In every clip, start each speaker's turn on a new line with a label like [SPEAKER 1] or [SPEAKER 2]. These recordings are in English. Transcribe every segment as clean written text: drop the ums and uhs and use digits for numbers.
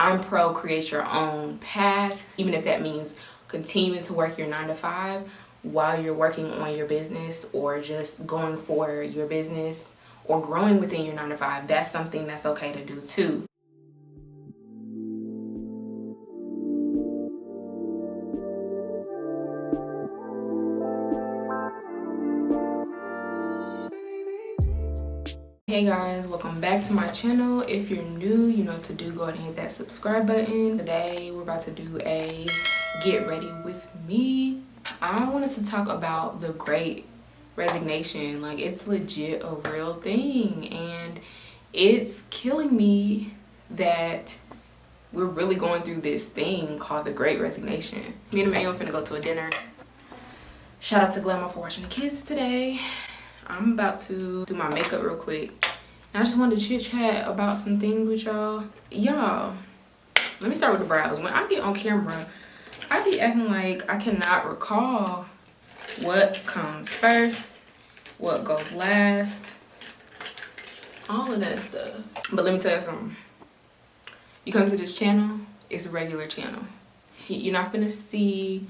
[SPEAKER 1] I'm pro create your own path, even if that means continuing to work your 9 to 5 while you're working on your business, or just going for your business or growing within your 9 to 5. That's something that's okay to do too. Hey guys, welcome back to my channel. If you're new, you know what to do. Go ahead and hit that subscribe button. Today we're about to do a get ready with me. I wanted to talk about the Great Resignation. Like, it's legit a real thing, and it's killing me that we're really going through this thing called the Great Resignation. Me and Emmanuel finna go to a dinner. Shout out to Glamour for watching the kids today. I'm about to do my makeup real quick. And I just wanted to chit chat about some things with y'all. Y'all, let me start with the brows. When I get on camera, I be acting like I cannot recall what comes first, what goes last, all of that stuff. But let me tell you something. You come to this channel, it's a regular channel. You're not gonna see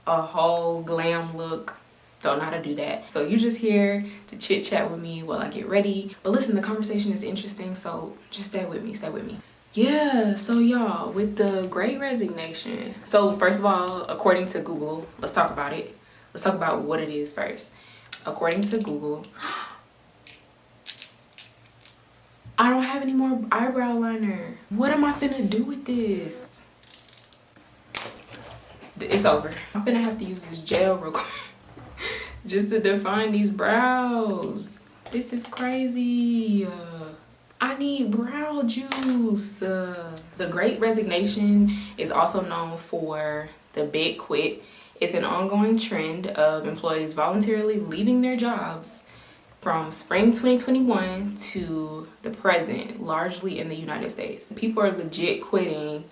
[SPEAKER 1] a whole glam look. Don't know how to do that. So you're just here to chit chat with me while I get ready. But listen, the conversation is interesting, so just stay with me, stay with me. Yeah, so y'all, with the Great Resignation. So first of all, according to Google, let's talk about it. Let's talk about what it is first. According to Google, I don't have any more eyebrow liner. What am I finna do with this? It's over. I'm finna have to use this gel real quick just to define these brows. This is crazy. I need brow juice. The Great Resignation is also known for the Big Quit. It's an ongoing trend of employees voluntarily leaving their jobs from spring 2021 to the present, largely in the United States. People are legit quitting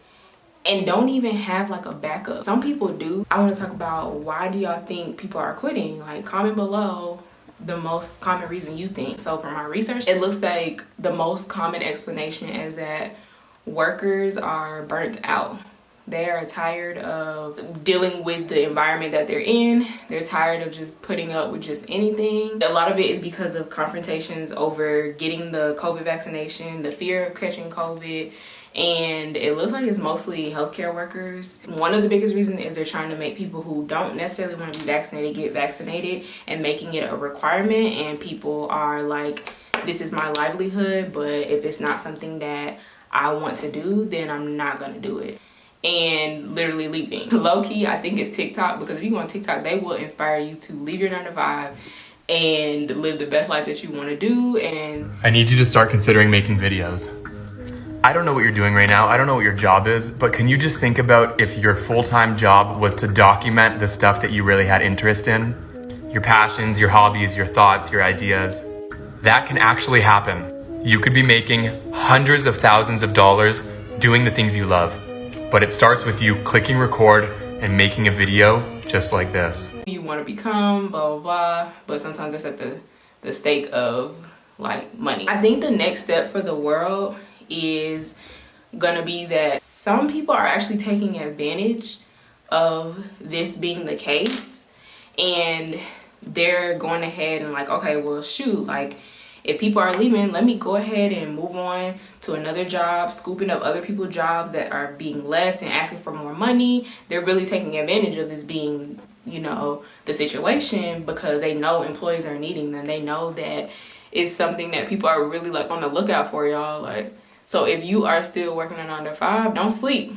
[SPEAKER 1] and don't even have like a backup. Some people do. I want to talk about, why do y'all think people are quitting? Like, comment below the most common reason you think. So from my research, it looks like the most common explanation is that workers are burnt out. They are tired of dealing with the environment that they're in. They're tired of just putting up with just anything. A lot of it is because of confrontations over getting the COVID vaccination, the fear of catching COVID, and it looks like it's mostly healthcare workers. One of the biggest reasons is they're trying to make people who don't necessarily want to be vaccinated get vaccinated, and making it a requirement, and people are like, this is my livelihood, but if it's not something that I want to do, then I'm not gonna do it. And literally leaving. Low-key, I think it's TikTok, because if you go on TikTok, they will inspire you to leave your 9 to 5 and live the best life that you want to do. And
[SPEAKER 2] I need you to start considering making videos. I don't know what you're doing right now. I don't know what your job is, but can you just think about if your full-time job was to document the stuff that you really had interest in? Your passions, your hobbies, your thoughts, your ideas. That can actually happen. You could be making hundreds of thousands of dollars doing the things you love. But it starts with you clicking record and making a video just like this.
[SPEAKER 1] You want to become, blah, blah, blah. But sometimes it's at the stake of like money. I think the next step for the world is gonna be that some people are actually taking advantage of this being the case, and they're going ahead and like, okay, well shoot, like if people are leaving, let me go ahead and move on to another job, scooping up other people's jobs that are being left and asking for more money. They're really taking advantage of this being, you know, the situation, because they know employees are needing them. They know that it's something that people are really like on the lookout for, y'all. Like, so if you are still working a 9 to 5, don't sleep.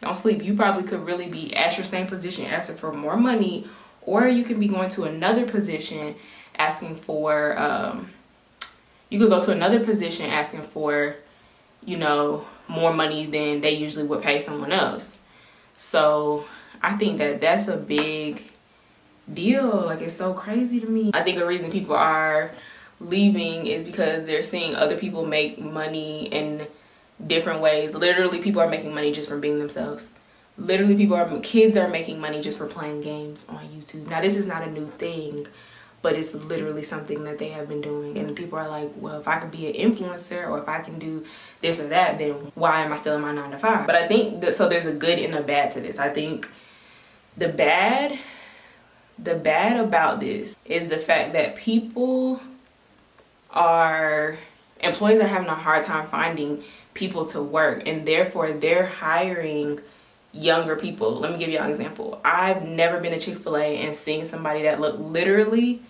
[SPEAKER 1] Don't sleep. You probably could really be at your same position asking for more money, or you can be going to another position asking for, you could go to another position asking for, you know, more money than they usually would pay someone else. So I think that that's a big deal. Like, it's so crazy to me. I think a reason people are leaving is because they're seeing other people make money in different ways. Literally, people are making money just from being themselves. Literally, kids are making money just for playing games on YouTube. Now, this is not a new thing, but it's literally something that they have been doing. And people are like, well, if I could be an influencer or if I can do this or that, then why am I still in my 9 to 5? But I think that, so there's a good and a bad to this. I think the bad about this is the fact that employees are having a hard time finding people to work, and therefore they're hiring younger people. Let me give you an example. I've never been to Chick-fil-A and seen somebody that looked literally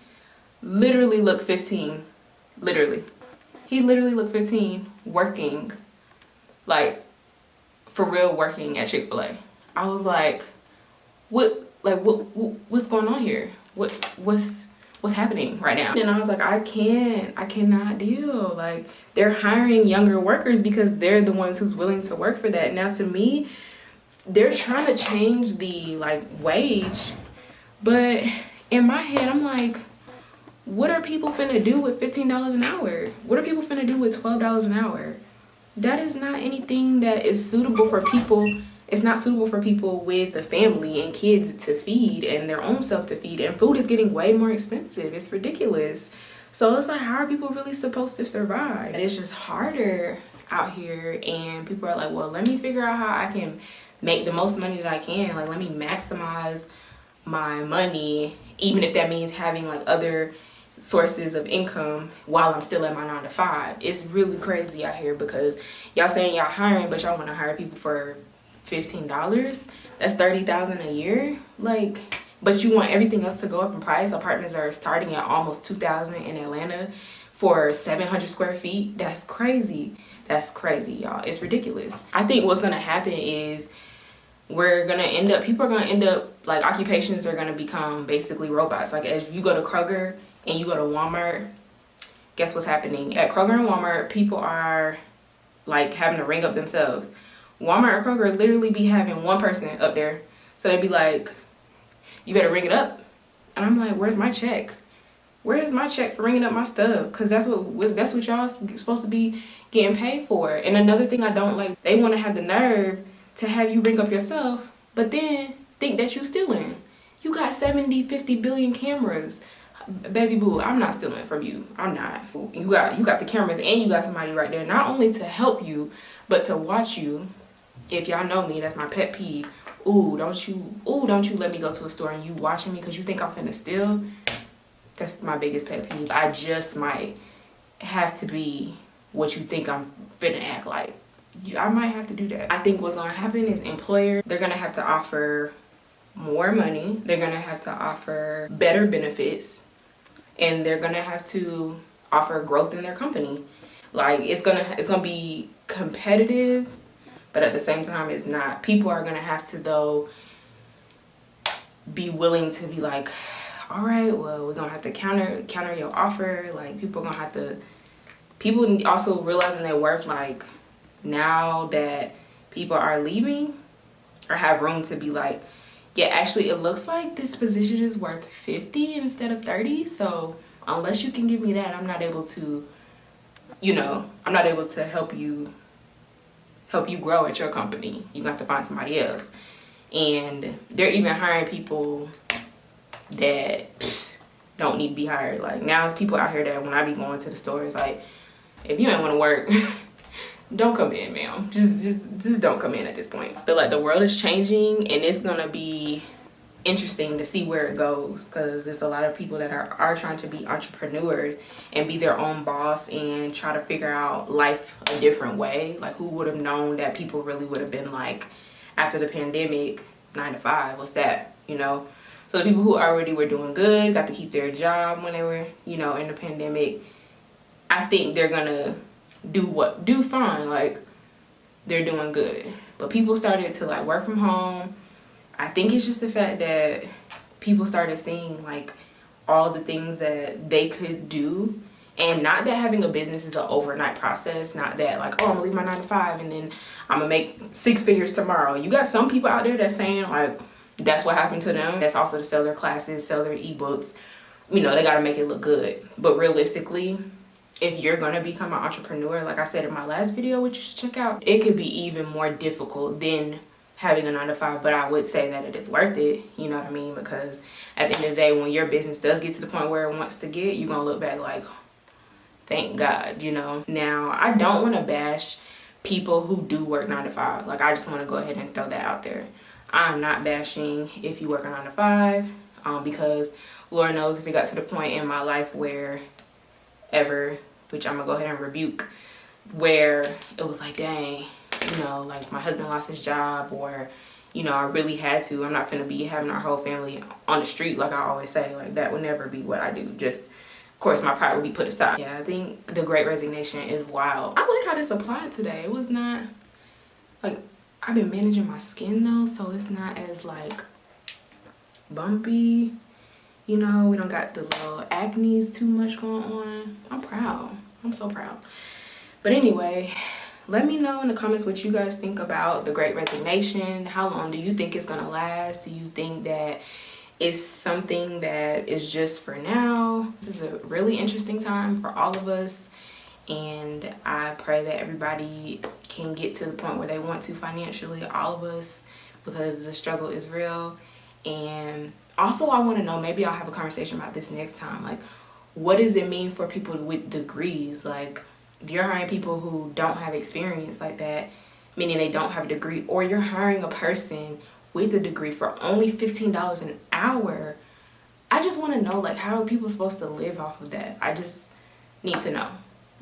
[SPEAKER 1] looked 15. He literally looked 15 working, like for real working at Chick-fil-A. I was like, what's going on here? What's happening right now? And I was like, I cannot deal. Like, they're hiring younger workers because they're the ones who's willing to work for that. Now, to me, they're trying to change the wage, but in my head, I'm like, what are people finna do with $15 an hour? What are people finna do with $12 an hour? That is not anything that is suitable for people. It's not suitable for people with a family and kids to feed and their own self to feed. And food is getting way more expensive. It's ridiculous. So it's like, how are people really supposed to survive? And it's just harder out here. And people are like, well, let me figure out how I can make the most money that I can. Like, let me maximize my money, even if that means having other sources of income while I'm still at my 9 to 5. It's really crazy out here because y'all saying y'all hiring, but y'all want to hire people for $15. That's $30,000 a year. But you want everything else to go up in price. Apartments are starting at almost $2,000 in Atlanta for 700 square feet. That's crazy. That's crazy, y'all. It's ridiculous. I think what's gonna happen is people are gonna end up, occupations are gonna become basically robots. Like, as you go to Kroger and you go to Walmart, guess what's happening? At Kroger and Walmart, people are having to ring up themselves. Walmart and Kroger literally be having one person up there. So they'd be like, you better ring it up. And I'm like, where's my check? Where is my check for ringing up my stuff? Because that's what y'all supposed to be getting paid for. And another thing I don't like, they want to have the nerve to have you ring up yourself, but then think that you stealing. You got 70, 50 billion cameras. Baby boo, I'm not stealing from you. I'm not. You got the cameras and you got somebody right there, not only to help you, but to watch you. If y'all know me, that's my pet peeve. Don't you let me go to a store and you watching me because you think I'm finna steal. That's my biggest pet peeve. I just might have to be what you think I'm finna act like. I might have to do that. I think what's gonna happen is employers, they're gonna have to offer more money. They're gonna have to offer better benefits, and they're gonna have to offer growth in their company. It's gonna be competitive, but at the same time, it's not. People are gonna have to, though, be willing to be like, all right, well, we're gonna have to counter your offer. People also realizing their worth, now that people are leaving or have room to be like, yeah, actually, it looks like this position is worth 50 instead of 30. So unless you can give me that, I'm not able to, help you grow at your company. You got to find somebody else. And they're even hiring people that don't need to be hired. Now there's people out here that when I be going to the stores, if you ain't want to work, don't come in, ma'am. Just don't come in at this point. I feel like the world is changing, and it's gonna be interesting to see where it goes, because there's a lot of people that are trying to be entrepreneurs and be their own boss and try to figure out life a different way. Who would have known that people really would have been after the pandemic, 9 to 5, what's that, So the people who already were doing good, got to keep their job when they were, in the pandemic, I think they're gonna do fine. They're doing good. But people started to work from home. I think it's just the fact that people started seeing all the things that they could do. And not that having a business is an overnight process. Not that I'm gonna leave my 9 to 5 and then I'm gonna make 6 figures tomorrow. You got some people out there that's saying that's what happened to them. That's also to sell their classes, sell their ebooks. They gotta make it look good. But realistically, if you're gonna become an entrepreneur, like I said in my last video, which you should check out, it could be even more difficult than having a 9 to 5, but I would say that it is worth it, you know what I mean? Because at the end of the day, when your business does get to the point where it wants to get, you're gonna look back like, thank God, you know? Now, I don't want to bash people who do work 9 to 5. Like, I just want to go ahead and throw that out there. I'm not bashing if you work a 9 to 5, because Lord knows if it got to the point in my life where which I'm gonna go ahead and rebuke, where it was like, dang, you know, like my husband lost his job, or, you know, I really had to. I'm not finna be having our whole family on the street, like I always say. Like, that would never be what I do. Just, of course, my pride would be put aside. Yeah, I think the Great Resignation is wild. I like how this applied today. It was not, like, I've been managing my skin though, so it's not as like bumpy. You know, we don't got the little acnes too much going on. I'm proud. I'm so proud. But anyway, let me know in the comments what you guys think about the Great Resignation. How long do you think it's gonna last? Do you think that it's something that is just for now? This is a really interesting time for all of us, and I pray that everybody can get to the point where they want to financially, all of us, because the struggle is real. And also, I want to know, maybe I'll have a conversation about this next time, like, what does it mean for people with degrees? Like, if you're hiring people who don't have experience like that, meaning they don't have a degree, or you're hiring a person with a degree for only $15 an hour, I just want to know, like, how are people supposed to live off of that? I just need to know.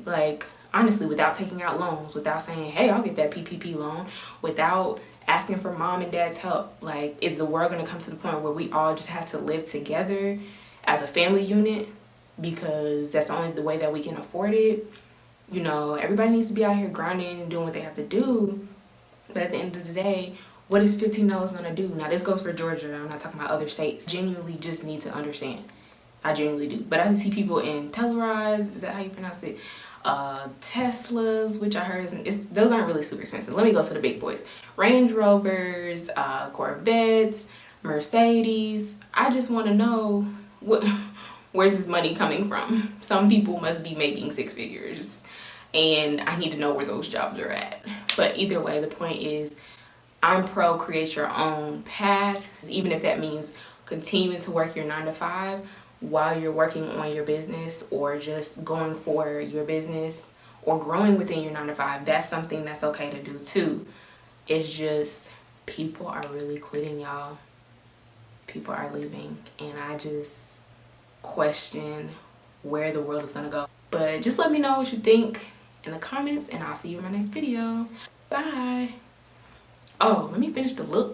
[SPEAKER 1] Like, honestly, without taking out loans, without saying, hey, I'll get that PPP loan, without asking for mom and dad's help. Like, is the world gonna come to the point where we all just have to live together as a family unit because that's only the way that we can afford it? You know, everybody needs to be out here grinding and doing what they have to do, but at the end of the day, what is $15 gonna do? Now, this goes for Georgia. I'm not talking about other states. Genuinely just need to understand. I genuinely do. But I see people in Tellurides, is that how you pronounce it? Teslas, which I heard those aren't really super expensive. Let me go to the big boys. Range Rovers, Corvettes, Mercedes. I just want to know, where's this money coming from? Some people must be making 6 figures, and I need to know where those jobs are at. But either way, the point is, I'm pro create your own path, even if that means continuing to work your 9 to 5 while you're working on your business, or just going for your business or growing within your 9 to 5. That's something that's okay to do too. It's just, people are really quitting, y'all. People are leaving, and I just question where the world is gonna go. But just let me know what you think in the comments, and I'll see you in my next video. Bye. Oh, let me finish the look.